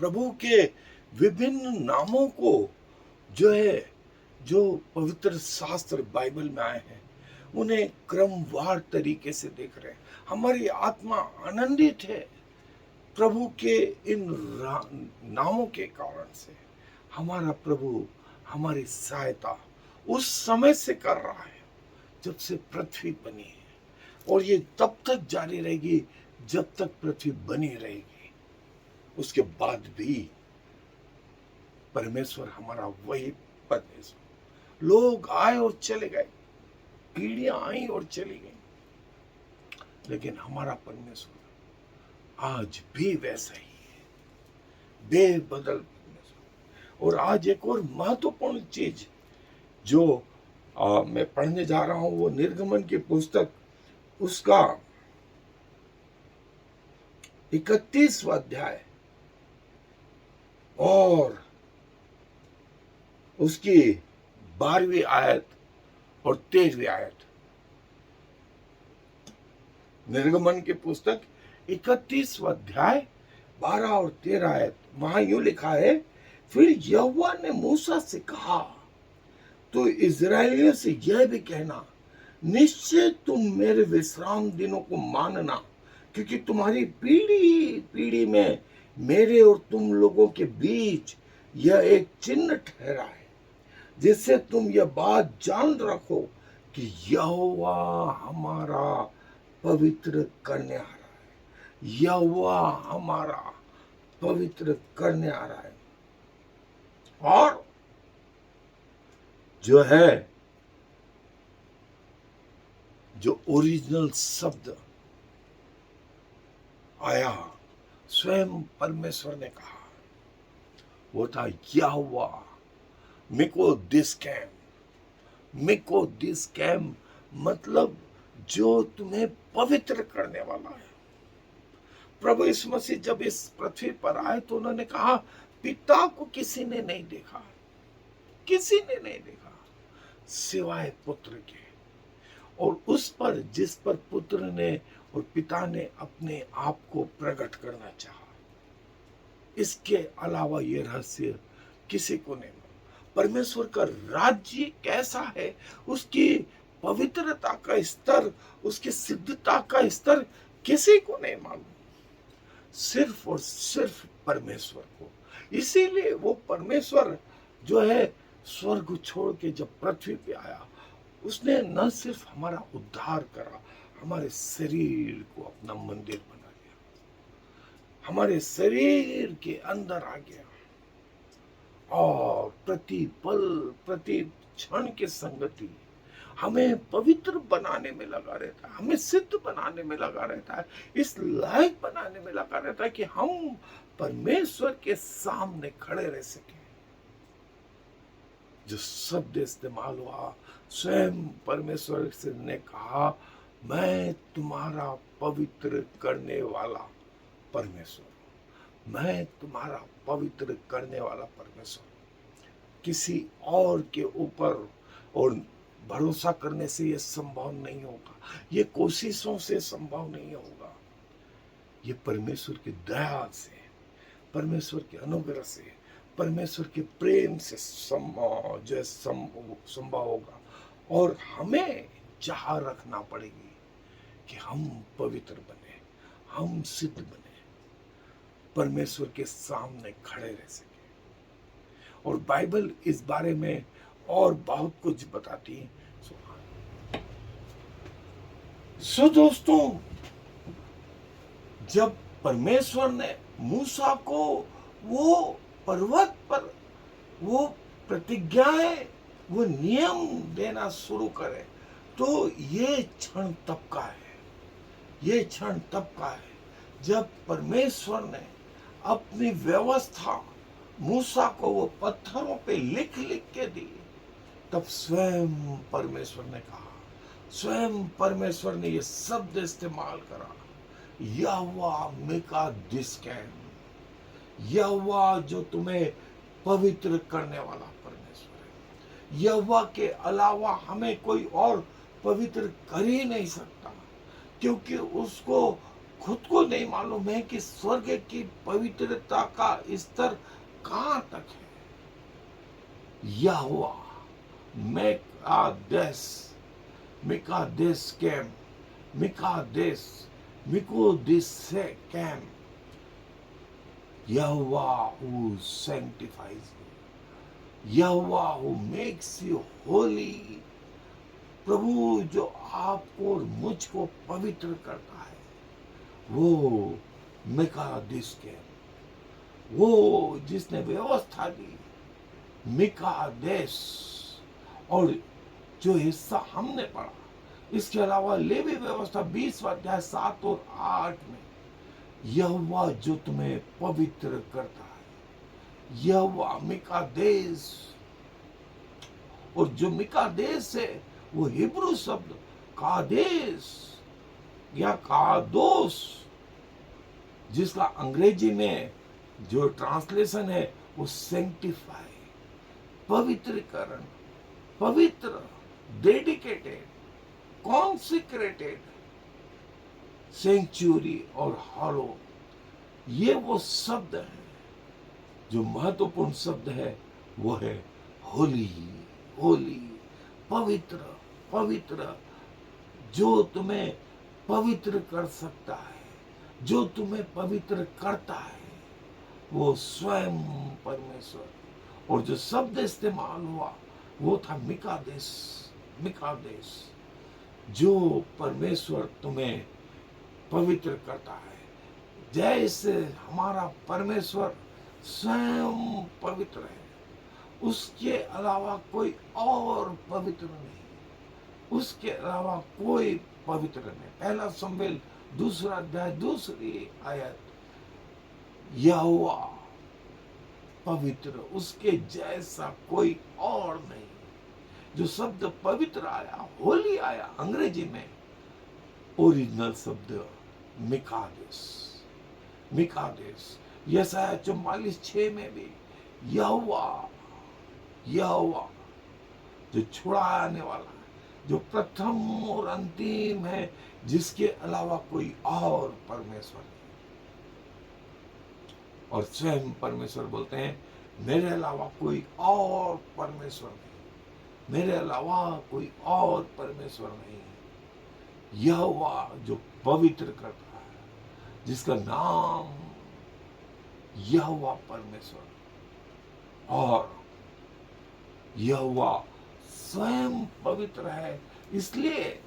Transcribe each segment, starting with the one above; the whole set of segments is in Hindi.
प्रभु के विभिन्न नामों को जो है, जो पवित्र शास्त्र बाइबल में आए हैं, उन्हें क्रमवार तरीके से देख रहे हैं। हमारी आत्मा आनंदित है प्रभु के इन नामों के कारण से। हमारा प्रभु हमारी सहायता उस समय से कर रहा है जब से पृथ्वी बनी है, और ये तब तक जारी रहेगी जब तक पृथ्वी बनी रहेगी। उसके बाद भी परमेश्वर हमारा वही परमेश्वर। लोग आए और चले गए, पीढ़ियां आई और चली गई, लेकिन हमारा परमेश्वर आज भी वैसा ही है, बेबदल परमेश्वर। और आज एक और महत्वपूर्ण चीज जो मैं पढ़ने जा रहा हूं, वो निर्गमन की पुस्तक उसका 31वां अध्याय और उसकी 12वीं आयत और 13वीं आयत। निर्गमन की पुस्तक 31वां अध्याय 12 और 13 आयत। वहां यूं लिखा है, फिर यहोवा ने मूसा से कहा, तो इजरायलियों से यह भी कहना, निश्चय तुम मेरे विश्राम दिनों को मानना, क्योंकि तुम्हारी पीढ़ी पीढ़ी में मेरे और तुम लोगों के बीच यह एक चिन्ह ठहरा है, जिससे तुम यह बात जान रखो कि यहोवा हमारा पवित्र करने आ रहा है। यहोवा हमारा पवित्र करने आ रहा है। और जो है, जो ओरिजिनल शब्द आया, स्वयं परमेश्वर ने कहा, वो था यहोवा मिको दिस कैम, मतलब जो तुम्हें पवित्र करने वाला है। प्रभु यीशु मसीह जब इस पृथ्वी पर आए तो उन्होंने कहा, पिता को किसी ने नहीं देखा, किसी ने नहीं देखा सिवाय पुत्र के, और उस पर जिस पर पुत्र ने और पिता ने अपने आप को प्रकट करना चाहा, इसके अलावा ये रहस्य किसी को नहीं मालूम। परमेश्वर का राज्य कैसा है, उसकी पवित्रता का स्तर, उसकी सिद्धता का स्तर किसी को नहीं मालूम, सिर्फ और सिर्फ परमेश्वर को। इसीलिए वो परमेश्वर जो है, स्वर्ग छोड़ के जब पृथ्वी पे आया, उसने न सिर्फ हमारा उद्धार करा, हमारे शरीर को अपना मंदिर बना लिया, हमारे शरीर के अंदर आ गया, और प्रति पल प्रति क्षण के संगति हमें पवित्र बनाने में लगा रहता है, हमें सिद्ध बनाने में लगा रहता है, इस लायक बनाने में लगा रहता है कि हम परमेश्वर के सामने खड़े रह सके। जो शब्द इस्तेमाल हुआ, स्वयं परमेश्वर से ने कहा, मैं तुम्हारा पवित्र करने वाला परमेश्वर, मैं तुम्हारा पवित्र करने वाला परमेश्वर। किसी और के ऊपर और भरोसा करने से यह संभव नहीं होगा, ये कोशिशों से संभव नहीं होगा, ये परमेश्वर की दया से, परमेश्वर के अनुग्रह से, परमेश्वर के प्रेम से जो संभव होगा। और हमें चाह रखना पड़ेगी कि हम पवित्र बने, हम सिद्ध बने, परमेश्वर के सामने खड़े रह सके। और बाइबल इस बारे में और बहुत कुछ बताती है। सो दोस्तों, जब परमेश्वर ने मूसा को वो पर्वत पर वो प्रतिज्ञाएं, वो नियम देना शुरू करे, तो ये क्षण तब का है, ये क्षण तब का है जब परमेश्वर ने अपनी व्यवस्था मूसा को वो पत्थरों पे लिख लिख के दी। तब स्वयं परमेश्वर ने कहा, स्वयं परमेश्वर ने ये शब्द इस्तेमाल करा, यहोवा मिका दिस कैम, यहोवा जो तुम्हें पवित्र करने वाला परमेश्वर है। यहोवा के अलावा हमें कोई और पवित्र कर ही नहीं सकता, क्योंकि उसको खुद को नहीं मालूम है कि स्वर्ग की पवित्रता का स्तर कहां तक है। यहोवा मेकादेश, मिकादेश कैम, मिकादेश, मिकोदिस कैम, Yahweh who sanctifies you, Yahweh who makes you holy, प्रभु जो आपको और मुझको पवित्र करता है, वो मिकादेश के, वो जिसने व्यवस्था दी, मिकादेश। और जो हिस्सा हमने पढ़ा, इसके अलावा लेवी व्यवस्था 20 अध्याय 7 और 8 में, यहोवा जो तुम्हें पवित्र करता है, यहोवा मिकादेश। और जो मिकादेश है वो हिब्रू शब्द कादेश या कादोस, जिसका अंग्रेजी में जो ट्रांसलेशन है वो सेंटिफाई, पवित्रीकरण, पवित्र, डेडिकेटेड, कॉन्सिक्रेटेड, सेंचुरी और हॉलो, ये वो शब्द है। जो महत्वपूर्ण शब्द है वो है होली, होली, पवित्र, पवित्र। जो तुम्हें पवित्र कर सकता है, जो तुम्हें पवित्र करता है, वो स्वयं परमेश्वर। और जो शब्द इस्तेमाल हुआ वो था मिकादेश, मिकादेश। जो परमेश्वर तुम्हें पवित्र करता है, जैसे हमारा परमेश्वर स्वयं पवित्र है, उसके अलावा कोई और पवित्र नहीं, उसके अलावा कोई पवित्र नहीं। पहला शमूएल 2 अध्याय 2 आयत, यहोवा पवित्र, उसके जैसा कोई और नहीं। जो शब्द पवित्र आया, होली आया, अंग्रेजी में ओरिजिनल शब्द मिकादेश, मिकादेश। यशायाह 44:6 में भी यहोवा, यहोवा जो छुड़ाने वाला है, जो प्रथम और अंतिम है, जिसके अलावा कोई और परमेश्वर नहीं। और स्वयं परमेश्वर बोलते हैं मेरे अलावा कोई और परमेश्वर नहीं, मेरे अलावा कोई और परमेश्वर नहीं। यहोवा जो पवित्र करता है, जिसका नाम यहोवा परमेश्वर, और यहोवा स्वयं पवित्र है, इसलिए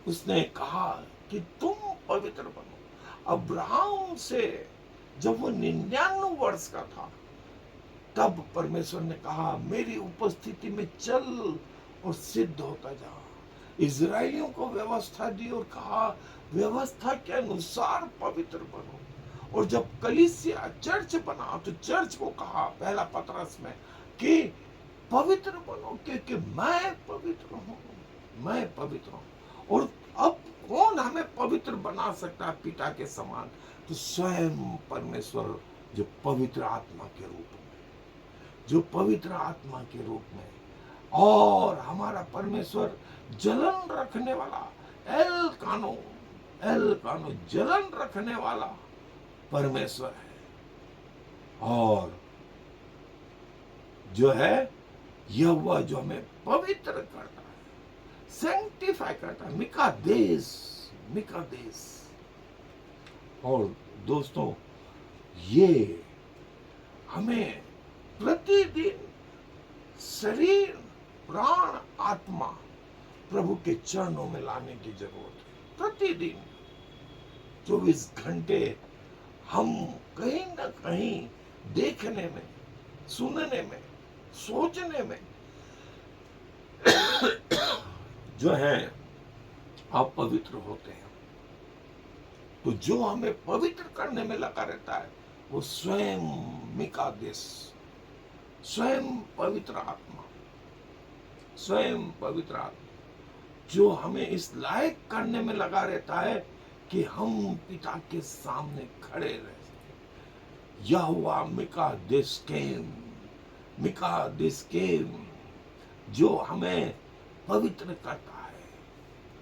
उसने कहा कि तुम पवित्र बनो। अब्राहम से जब वो 99 वर्ष का था, तब परमेश्वर ने कहा मेरी उपस्थिति में चल और सिद्ध होता जा। इजराइलियों को व्यवस्था दी और कहा व्यवस्था के अनुसार पवित्र बनो। और जब कलीसिया चर्च बना तो चर्च को कहा पहला पतरस में कि पवित्र बनो, क्योंकि मैं पवित्र हूं, मैं पवित्र हूं। और अब कौन हमें पवित्र बना सकता है पिता के समान? तो स्वयं परमेश्वर जो पवित्र आत्मा के रूप में, जो पवित्र आत्मा के रूप में। और हमारा परमेश्वर जलन रखने वाला, एल कानो जलन रखने वाला परमेश्वर है। और जो है यहोवा जो हमें पवित्र करता है, सैंक्टिफाई करता है, मिकादेश, मिकादेश। और दोस्तों, ये हमें प्रतिदिन शरीर, प्राण, आत्मा प्रभु के चरणों में लाने की जरूरत है। प्रतिदिन 24 घंटे हम कहीं ना कहीं देखने में, सुनने में, सोचने में जो है अपवित्र होते हैं। तो जो हमें पवित्र करने में लगा रहता है वो स्वयं मिकादेश, स्वयं पवित्र आत्मा, स्वयं पवित्र आत्मा जो हमें इस लायक करने में लगा रहता है कि हम पिता के सामने खड़े रह सके। यहोवा मिकादेश केम, मिकादेश केम, जो हमें पवित्र करता है,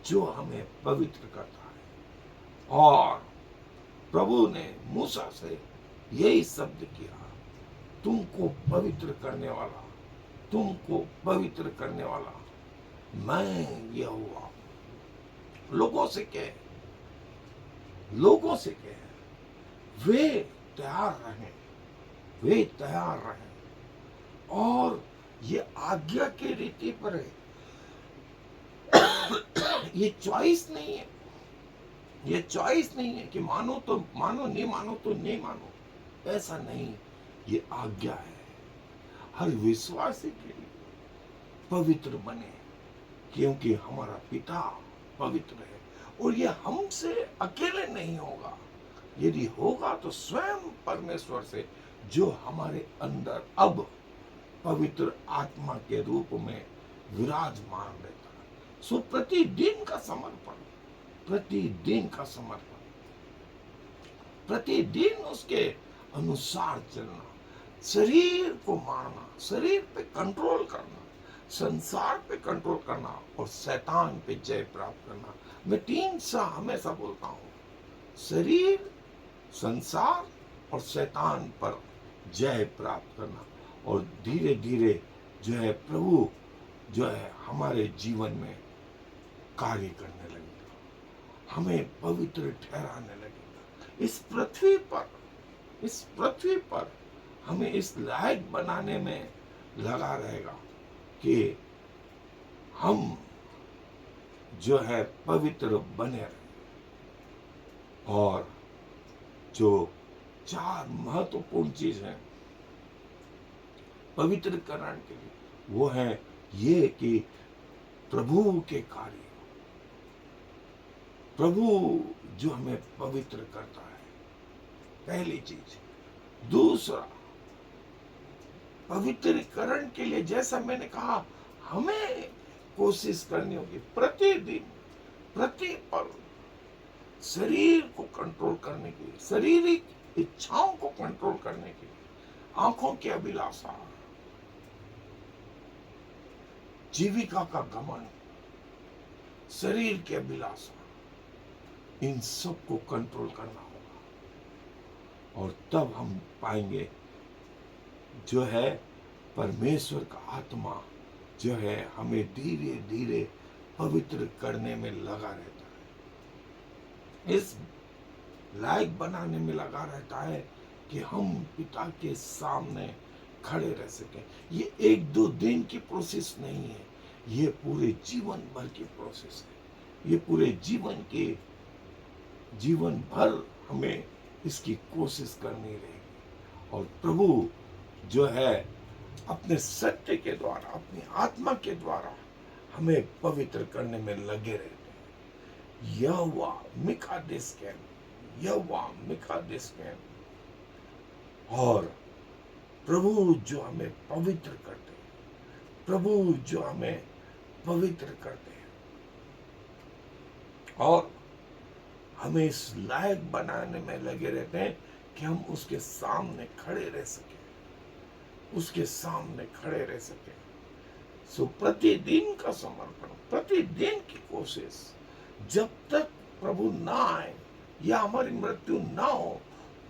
जो हमें पवित्र करता है। और प्रभु ने मूसा से यही शब्द किया, तुमको पवित्र करने वाला, तुमको पवित्र करने वाला मैं यहोवा। लोगों से कहे, लोगों से कहे वे तैयार रहें, वे तैयार रहें। और ये आज्ञा की रीति पर है, ये चॉइस नहीं है, ये चॉइस नहीं है कि मानो तो मानो, नहीं मानो तो नहीं मानो, ऐसा नहीं, ये आज्ञा है हर विश्वासी के लिए, पवित्र बने क्योंकि हमारा पिता पवित्र है। और ये हमसे अकेले नहीं होगा, यदि होगा तो स्वयं परमेश्वर से, जो हमारे अंदर अब पवित्र आत्मा के रूप में विराजमान रहता है। सो प्रतिदिन का समर्पण, प्रतिदिन का समर्पण, प्रतिदिन उसके अनुसार चलना, शरीर को मारना, शरीर पे कंट्रोल करना, संसार पे कंट्रोल करना और शैतान पे जय प्राप्त करना। मैं 3 सा हमेशा बोलता हूं, शरीर, संसार और शैतान पर जय प्राप्त करना। और धीरे धीरे जो है प्रभु जो है हमारे जीवन में कार्य करने लगेगा, हमें पवित्र ठहराने लगेगा। इस पृथ्वी पर हमें इस लायक बनाने में लगा रहेगा कि हम जो है पवित्र बने रहे। और जो 4 महत्वपूर्ण चीज है पवित्रकरण के लिए, वो है ये कि प्रभु के कार्य, प्रभु जो हमें पवित्र करता है, पहली चीज। दूसरा, पवित्रकरण के लिए जैसा मैंने कहा, हमें कोशिश करनी होगी प्रतिदिन, प्रति पल शरीर को कंट्रोल करने के लिए, शारीरिक इच्छाओं को कंट्रोल करने के लिए, आंखों की अभिलाषा, जीविका का घमंड, शरीर की अभिलाषा, इन सब को कंट्रोल करना होगा। और तब हम पाएंगे जो है परमेश्वर का आत्मा जो है हमें धीरे धीरे पवित्र करने में लगा रहता है, इस लायक बनाने में लगा रहता है कि हम पिता के सामने खड़े रह सकें। ये 1-2 दिन की प्रोसेस नहीं है, ये पूरे जीवन भर की प्रोसेस है। ये पूरे जीवन भर हमें इसकी कोशिश करनी रहेगी। और प्रभु जो है अपने सत्य के द्वारा, अपनी आत्मा के द्वारा हमें पवित्र करने में लगे रहते हैं। यहोवा मिकादेश, यहोवा मिकादेश। और प्रभु जो हमें पवित्र करते हैं, प्रभु जो हमें पवित्र करते हैं और हमें इस लायक बनाने में लगे रहते हैं कि हम उसके सामने खड़े रह सके, उसके सामने खड़े रह सके। सो प्रतिदिन का समर्पण, प्रतिदिन की कोशिश, जब तक प्रभु ना आए या हमारी मृत्यु ना हो,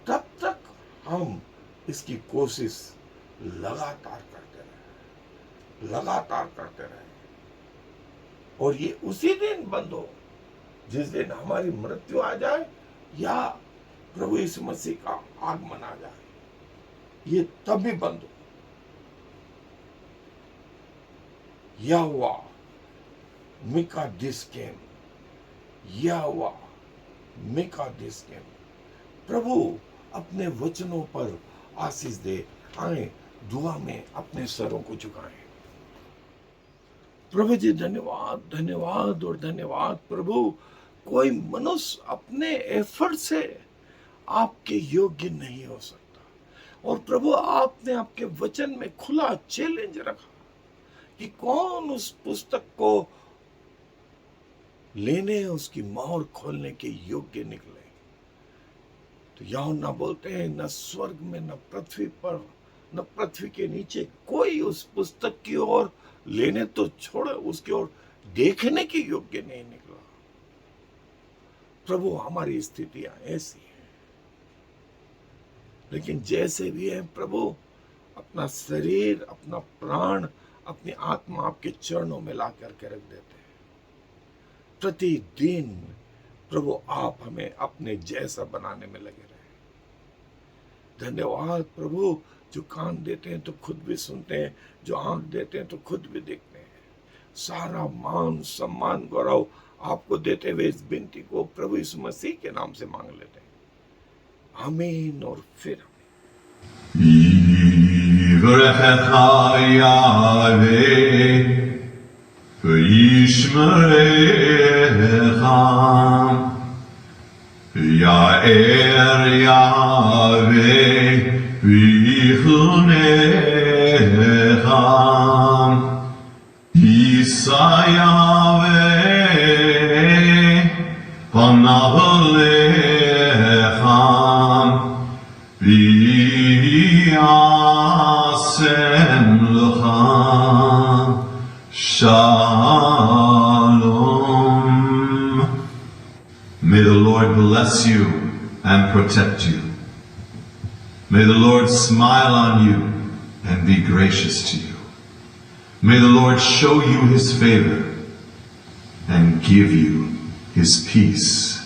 तब तक हम इसकी कोशिश लगातार करते रहे। और ये उसी दिन बंद हो जिस दिन हमारी मृत्यु आ जाए या प्रभु यीशु मसीह का आगमन आ जाए, ये तभी बंद हो। यहोवा मिकादेश, यहोवा मिकादेश। प्रभु अपने वचनों पर आशीष दे। आए दुआ में अपने सरों को झुकाएं। प्रभु जी धन्यवाद, धन्यवाद और धन्यवाद। प्रभु, कोई मनुष्य अपने एफर्ट से आपके योग्य नहीं हो सकता। और प्रभु, आपने आपके वचन में खुला चैलेंज रखा कि कौन उस पुस्तक को लेने, उसकी मोहर खोलने के योग्य निकले। तो यूहन्ना बोलते हैं, न स्वर्ग में, न पृथ्वी पर, न पृथ्वी के नीचे कोई उस पुस्तक की ओर लेने तो छोड़े, उसकी ओर देखने के योग्य नहीं निकला। प्रभु हमारी स्थितियां ऐसी हैं, लेकिन जैसे भी है प्रभु, अपना शरीर, अपना प्राण, अपनी आत्मा आपके चरणों में ला करके रख देते हैं। प्रतिदिन प्रभु आप हमें अपने जैसा बनाने में लगे रहे। धन्यवाद प्रभु, जो कान देते हैं तो खुद भी सुनते हैं, जो आंख देते हैं तो खुद भी देखते हैं। सारा मान सम्मान गौरव आपको देते हुए इस विनती को प्रभु यीशु मसीह के नाम से मांग लेते हैं, आमीन और फिर יברכך יהוה וישמרך, יאר יהוה ויחונך, יישא יהוה פניו אליך ויעשם לך shalom. May the Lord bless you and protect you. May the Lord smile on you and be gracious to you. May the Lord show you his favor and give you his peace.